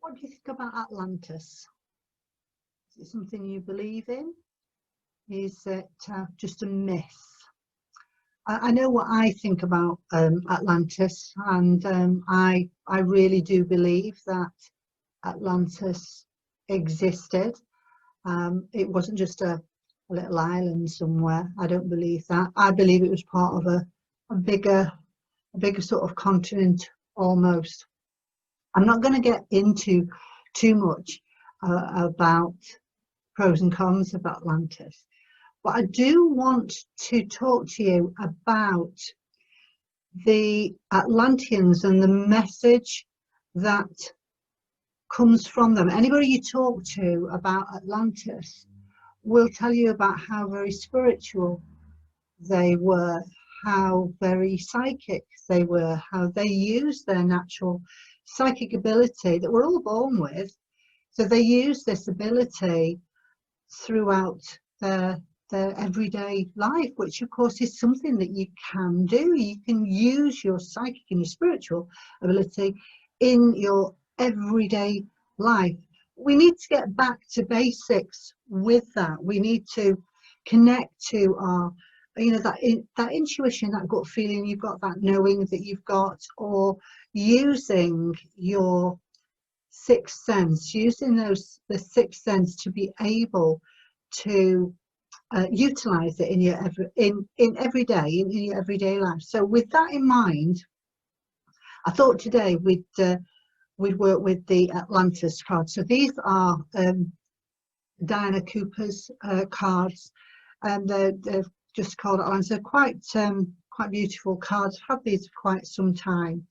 What do you think about Atlantis? Is it something you believe in? Is it just a myth? I know what I think about Atlantis, and I really do believe that Atlantis existed. It wasn't just a little island somewhere. I don't believe that. I believe it was part of a bigger sort of continent almost. I'm not going to get into too much about pros and cons of Atlantis, but I do want to talk to you about the Atlanteans and the message that comes from them. Anybody you talk to about Atlantis will tell you about how very spiritual they were, how very psychic they were, how they used their natural psychic ability that we're all born with. So they use this ability throughout their everyday life, which of course is something that you can do. You can use your psychic and your spiritual ability in your everyday life. We need to get back to basics with that. We need to connect to our, you know, that intuition, that gut feeling you've got, that knowing that you've got, or using your sixth sense, using the sixth sense to be able to utilize it in your every day, in your everyday life. So with that in mind, I thought today we'd work with the Atlantis cards. So these are Diana Cooper's cards, and they're just called Atlantis. They're quite beautiful cards. I've had these for quite some time,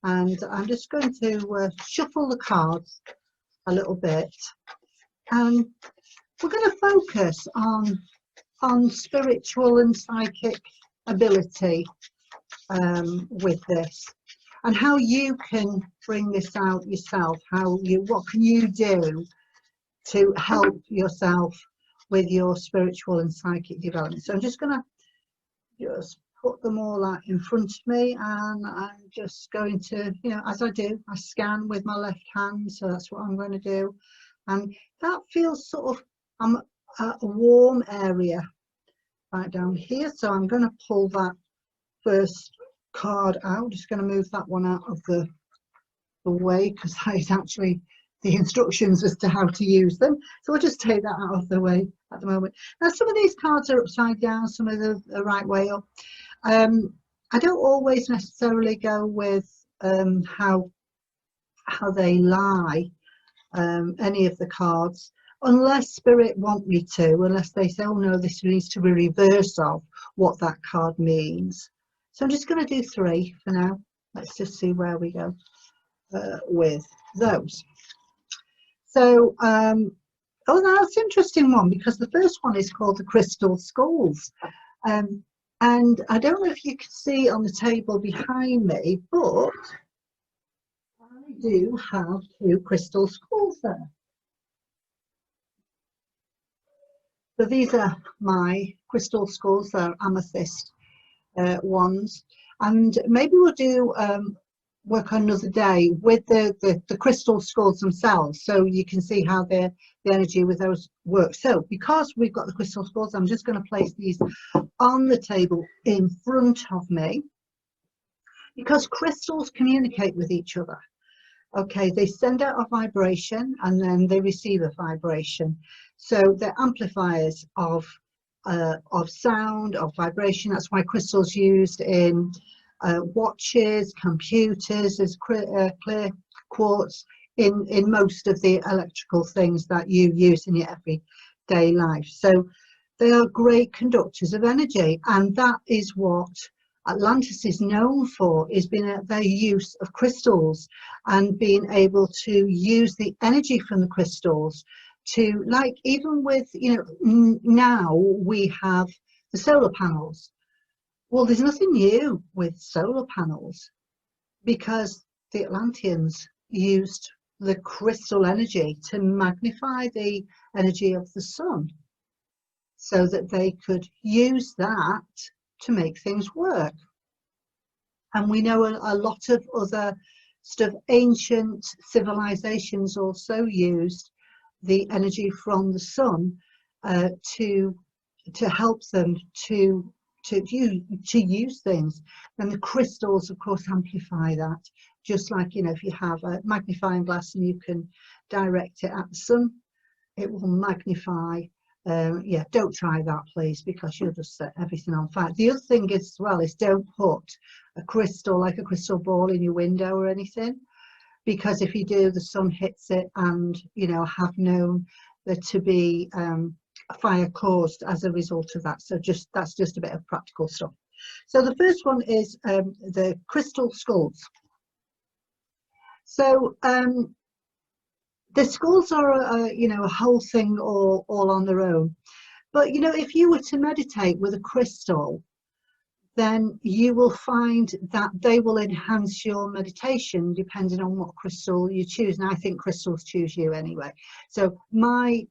and I'm just going to shuffle the cards a little bit, and we're going to focus on spiritual and psychic ability with this, and how you can bring this out yourself. What can you do to help yourself with your spiritual and psychic development? So I'm just going to put them all out in front of me, and I'm just going to, you know, as I do, I scan with my left hand. So that's what I'm going to do, and that feels sort of a warm area right down here. So I'm going to pull that first card out. Just going to move that one out of the way, because that is actually the instructions as to how to use them. So we'll just take that out of the way at the moment. Now, some of these cards are upside down, some of the right way up. I don't always necessarily go with how they lie, any of the cards, unless Spirit want me to, unless they say, oh no, this needs to be reverse of what that card means. So I'm just going to do 3 for now. Let's just see where we go with those. So, oh, that's an interesting one, because the first one is called the Crystal Skulls. And I don't know if you can see on the table behind me, but I do have 2 crystal skulls there. So these are my crystal skulls. They're amethyst ones, and maybe we'll do work on another day with the crystal skulls themselves, so you can see how the energy with those works. So because we've got the crystal skulls, I'm just going to place these on the table in front of me, because crystals communicate with each other. Okay, they send out a vibration and then they receive a vibration. So they're amplifiers of sound, of vibration. That's why crystals used in watches, computers, as clear quartz in most of the electrical things that you use in your everyday life. So they are great conductors of energy, and that is what Atlantis is known for, is being their use of crystals and being able to use the energy from the crystals to, like, even with, you know, now we have the solar panels. Well, there's nothing new with solar panels, because the Atlanteans used the crystal energy to magnify the energy of the sun, so that they could use that to make things work. And we know a lot of other stuff. Ancient civilizations also used the energy from the sun to help them to use things. And the crystals, of course, amplify that. Just like, you know, if you have a magnifying glass and you can direct it at the sun, it will magnify. Yeah, don't try that, please, because you'll just set everything on fire. The other thing is, as well, is don't put a crystal, like a crystal ball, in your window or anything, because if you do, the sun hits it, and, you know, have known there to be a fire caused as a result of that. So that's just a bit of practical stuff. So the first one is the crystal skulls. So the skulls are you know, a whole thing all on their own. But, you know, if you were to meditate with a crystal, then you will find that they will enhance your meditation depending on what crystal you choose. And I think crystals choose you anyway. So my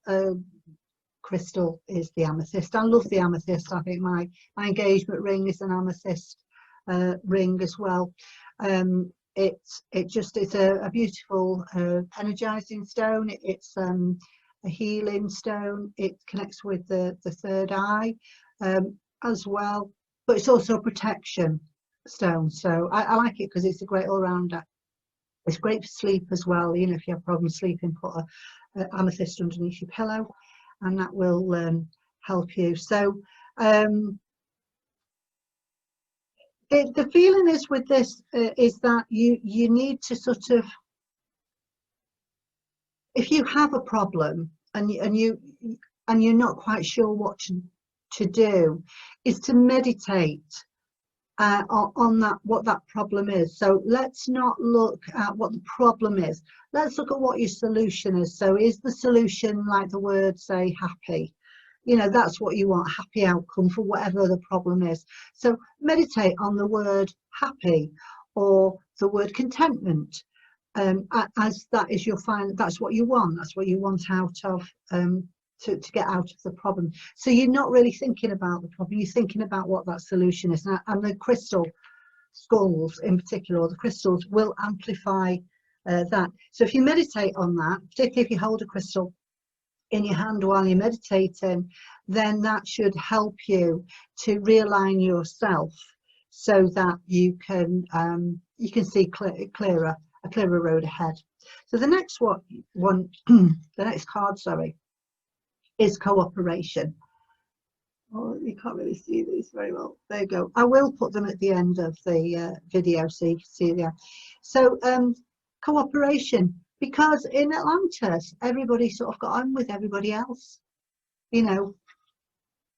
crystal is the amethyst. I love the amethyst. I think my engagement ring is an amethyst ring as well. It's a beautiful energizing stone. It's a healing stone. It connects with the third eye as well, but it's also a protection stone. So I like it because it's a great all-rounder. It's great for sleep as well. You know, if you have problems sleeping, put a amethyst underneath your pillow, and that will help you. So the feeling is with this is that you need to sort of, if you have a problem and you're not quite sure what to do, is to meditate on that, what that problem is. So let's not look at what the problem is. Let's look at what your solution is. So is the solution, like the word say, happy? You know, that's what you want, happy outcome for whatever the problem is. So meditate on the word happy or the word contentment, as that is your final, that's what you want. That's what you want out of, to get out of the problem. So you're not really thinking about the problem, you're thinking about what that solution is. And the crystal skulls in particular, or the crystals, will amplify that. So if you meditate on that, particularly if you hold a crystal in your hand while you're meditating, then that should help you to realign yourself so that you can see clearer, a clearer road ahead. So the next one, the next card, sorry, is cooperation. Oh, you can't really see these very well. There you go. I will put them at the end of the video so you can see them. So cooperation. Because in Atlantis, everybody sort of got on with everybody else. You know,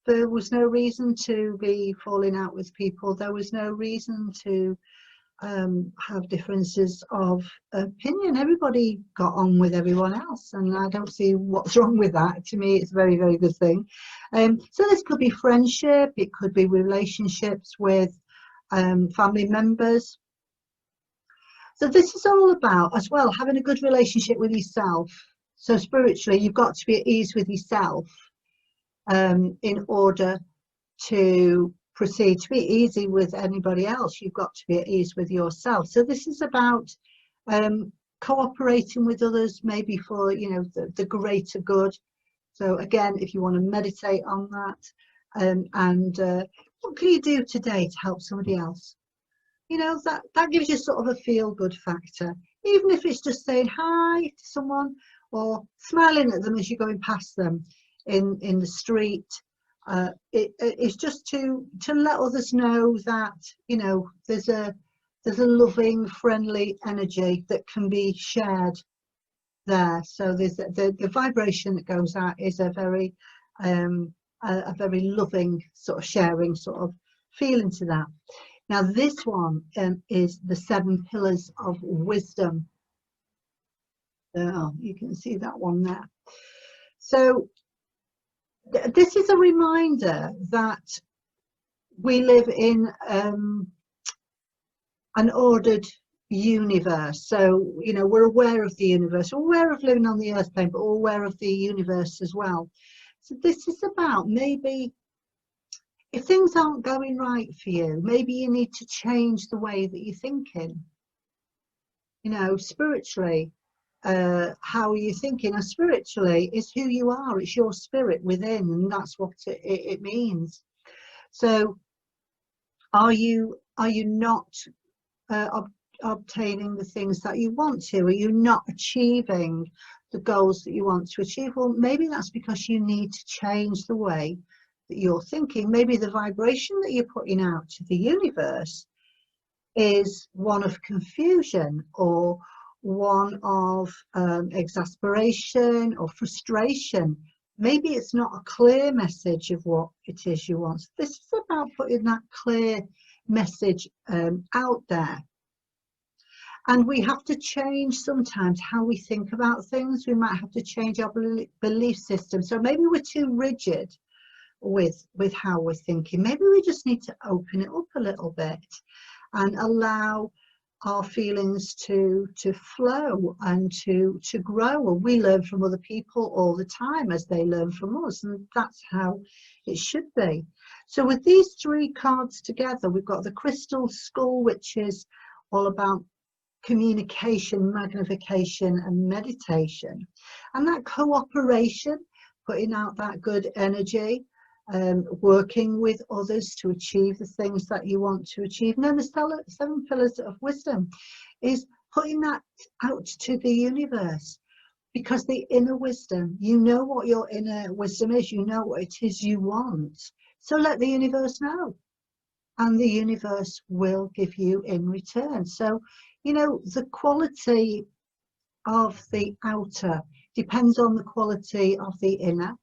there was no reason to be falling out with people. There was no reason to have differences of opinion. Everybody got on with everyone else, and I don't see what's wrong with that. To me, it's a very, very good thing. So this could be friendship. It could be relationships with family members. So this is all about, as well, having a good relationship with yourself. So spiritually, you've got to be at ease with yourself in order to proceed. To be easy with anybody else, you've got to be at ease with yourself. So this is about cooperating with others, maybe for, you know, the greater good. So again, if you want to meditate on that, what can you do today to help somebody else? You know, that gives you sort of a feel-good factor, even if it's just saying hi to someone or smiling at them as you're going past them in the street. It's just to let others know that, you know, there's a loving, friendly energy that can be shared there. So there's the vibration that goes out is a very loving sort of sharing sort of feeling to that. Now this one is the 7 pillars of wisdom. Oh, you can see that one there. So this is a reminder that we live in an ordered universe. So, you know, we're aware of the universe, we're aware of living on the earth plane, but we're aware of the universe as well. So this is about, maybe if things aren't going right for you, maybe you need to change the way that you're thinking. You know, spiritually, how are you thinking? And spiritually is who you are. It's your spirit within, and that's what it means. So are you not obtaining the things that you want to? Are you not achieving the goals that you want to achieve? Well, maybe that's because you need to change the way that you're thinking. Maybe the vibration that you're putting out to the universe is one of confusion, or one of exasperation or frustration. Maybe it's not a clear message of what it is you want. This is about putting that clear message out there. And we have to change sometimes how we think about things. We might have to change our belief system. So maybe we're too rigid with how we're thinking. Maybe we just need to open it up a little bit and allow our feelings to flow and to grow. And we learn from other people all the time as they learn from us, and that's how it should be. So with these three cards together, we've got the crystal skull, which is all about communication, magnification and meditation, and that cooperation, putting out that good energy, working with others to achieve the things that you want to achieve. And then the 7 pillars of wisdom is putting that out to the universe, because the inner wisdom, you know what your inner wisdom is, you know what it is you want, so let the universe know, and the universe will give you in return. So, you know, the quality of the outer depends on the quality of the inner.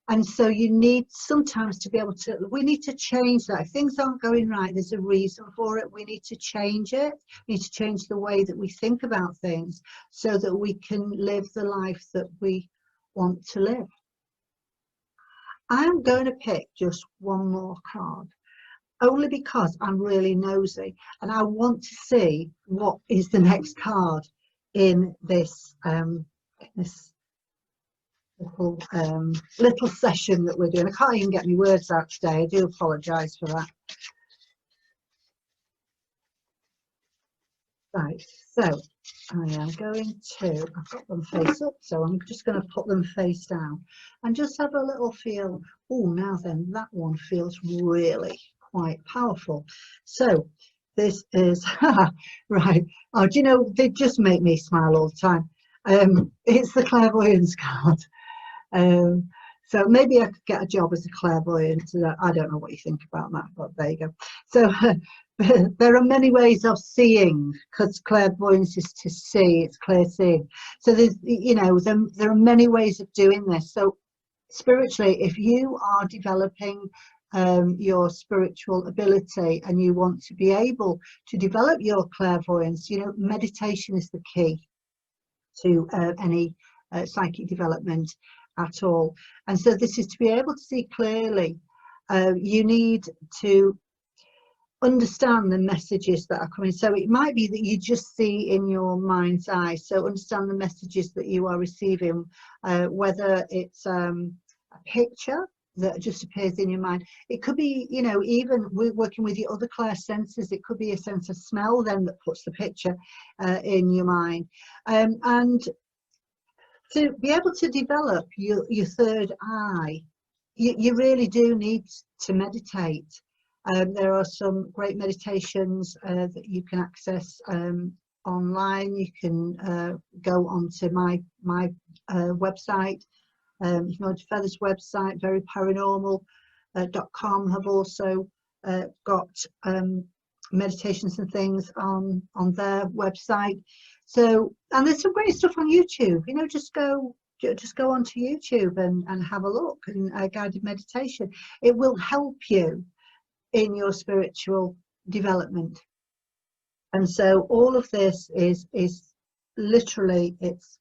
And so you need sometimes to be able to, we need to change that. If things aren't going right, there's a reason for it. We need to change it. We need to change the way that we think about things so that we can live the life that we want to live. I'm going to pick just one more card, only because I'm really nosy and I want to see what is the next card in this little session that we're doing. I can't even get my words out today. I do apologise for that. Right, so I am going to, I've got them face up, so I'm just going to put them face down and just have a little feel. Oh, now then, that one feels really quite powerful. So this is, right, oh, do you know, they just make me smile all the time. It's the clairvoyance card. So maybe I could get a job as a clairvoyant. I don't know what you think about that, but there you go. So there are many ways of seeing, because clairvoyance is to see, it's clear seeing. So there's, you know, there are many ways of doing this. So spiritually, if you are developing your spiritual ability and you want to be able to develop your clairvoyance, you know, meditation is the key to any psychic development at all. And so this is to be able to see clearly. You need to understand the messages that are coming. So it might be that you just see in your mind's eye. So understand the messages that you are receiving, whether it's a picture that just appears in your mind. It could be, you know, even working with your other clair senses, it could be a sense of smell then that puts the picture in your mind. And to be able to develop your third eye, you really do need to meditate. There are some great meditations that you can access online. You can go onto my website, you can go to Feather's website, veryparanormal.com, have also got meditations and things on their website. So, and there's some great stuff on YouTube. You know, just go onto YouTube and have a look, and guided meditation. It will help you in your spiritual development. And so all of this is literally, it's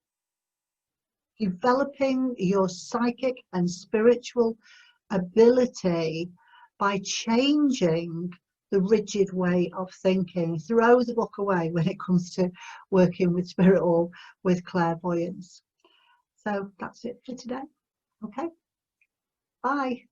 developing your psychic and spiritual ability by changing the rigid way of thinking. Throw the book away when it comes to working with spirit or with clairvoyance. So that's it for today. Okay, bye.